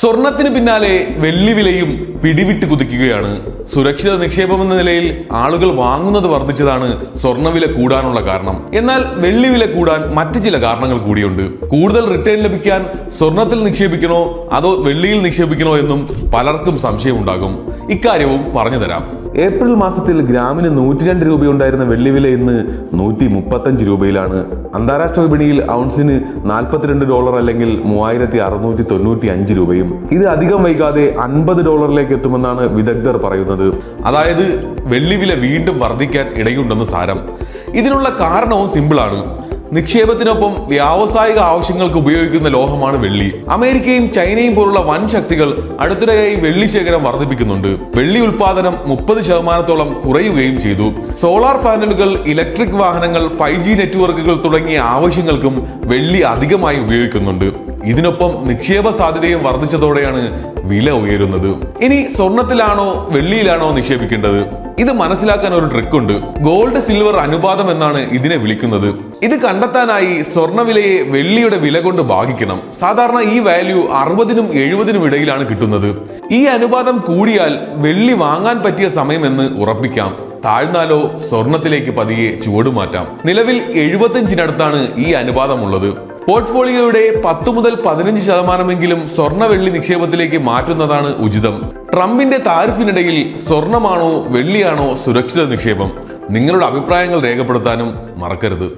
സ്വർണത്തിന് പിന്നാലെ വെള്ളി വിലയും പിടിവിട്ട് കുതിക്കുകയാണ്. സുരക്ഷിത നിക്ഷേപം എന്ന നിലയിൽ ആളുകൾ വാങ്ങുന്നത് വർദ്ധിച്ചതാണ് സ്വർണ്ണവില കൂടാനുള്ള കാരണം. എന്നാൽ വെള്ളി വില കൂടാൻ മറ്റു ചില കാരണങ്ങൾ കൂടിയുണ്ട്. കൂടുതൽ റിട്ടേൺ ലഭിക്കാൻ സ്വർണത്തിൽ നിക്ഷേപിക്കണോ അതോ വെള്ളിയിൽ നിക്ഷേപിക്കണോ എന്നും പലർക്കും സംശയമുണ്ടാകും. ഇക്കാര്യവും പറഞ്ഞു തരാം. ഏപ്രിൽ മാസത്തിൽ ഗ്രാമിന് 102 രൂപയുണ്ടായിരുന്ന വെള്ളി വില ഇന്ന് 135 രൂപയിലാണ്. അന്താരാഷ്ട്ര വിപണിയിൽ ഔൺസിന് $42 അല്ലെങ്കിൽ 3695 രൂപയും. ഇത് അധികം വൈകാതെ $50 എത്തുമെന്നാണ് വിദഗ്ധർ പറയുന്നത്. അതായത് വെള്ളി വില വീണ്ടും വർദ്ധിക്കാൻ ഇടയുണ്ടെന്ന് സാരം. ഇതിനുള്ള കാരണവും സിമ്പിളാണ്. നിക്ഷേപത്തിനൊപ്പം വ്യാവസായിക ആവശ്യങ്ങൾക്ക് ഉപയോഗിക്കുന്ന ലോഹമാണ് വെള്ളി. അമേരിക്കയും ചൈനയും പോലുള്ള വൻ ശക്തികൾ അടുത്തിടെയായി വെള്ളി ശേഖരം വർദ്ധിപ്പിക്കുന്നുണ്ട്. വെള്ളി ഉൽപാദനം 30% കുറയുകയും ചെയ്തു. സോളാർ പാനലുകൾ, ഇലക്ട്രിക് വാഹനങ്ങൾ, 5G നെറ്റ്വർക്കുകൾ തുടങ്ങിയ ആവശ്യങ്ങൾക്കും വെള്ളി അധികമായി ഉപയോഗിക്കുന്നുണ്ട്. ഇതിനൊപ്പം നിക്ഷേപ സാധ്യതയും വർദ്ധിച്ചതോടെയാണ് വില ഉയരുന്നത്. ഇനി സ്വർണത്തിലാണോ വെള്ളിയിലാണോ നിക്ഷേപിക്കേണ്ടത്? ഇത് മനസ്സിലാക്കാൻ ഒരു ട്രിക്കുണ്ട്. ഗോൾഡ് സിൽവർ അനുപാതം എന്നാണ് ഇതിനെ വിളിക്കുന്നത്. ഇത് കണ്ടെത്താനായി സ്വർണ്ണവിലയെ വെള്ളിയുടെ വില കൊണ്ട് ഭാഗിക്കണം. സാധാരണ ഈ വാല്യൂ 60നും 70നും ഇടയിലാണ് കിട്ടുന്നത്. ഈ അനുപാതം കൂടിയാൽ വെള്ളി വാങ്ങാൻ പറ്റിയ സമയമെന്ന് ഉറപ്പിക്കാം. താഴ്ന്നാലോ സ്വർണത്തിലേക്ക് പതിയെ ചുവടുമാറ്റാം. നിലവിൽ 75-നടുത്താണ് ഈ അനുപാതമുള്ളത്. പോർട്ട്ഫോളിയോയുടെ 10 മുതൽ 15% സ്വർണ്ണ വെള്ളി നിക്ഷേപത്തിലേക്ക് മാറ്റുന്നതാണ് ഉചിതം. ട്രംപിന്റെ താരിഫിനിടയിൽ സ്വർണമാണോ വെള്ളിയാണോ സുരക്ഷിത നിക്ഷേപം? നിങ്ങളുടെ അഭിപ്രായങ്ങൾ രേഖപ്പെടുത്താനും മറക്കരുത്.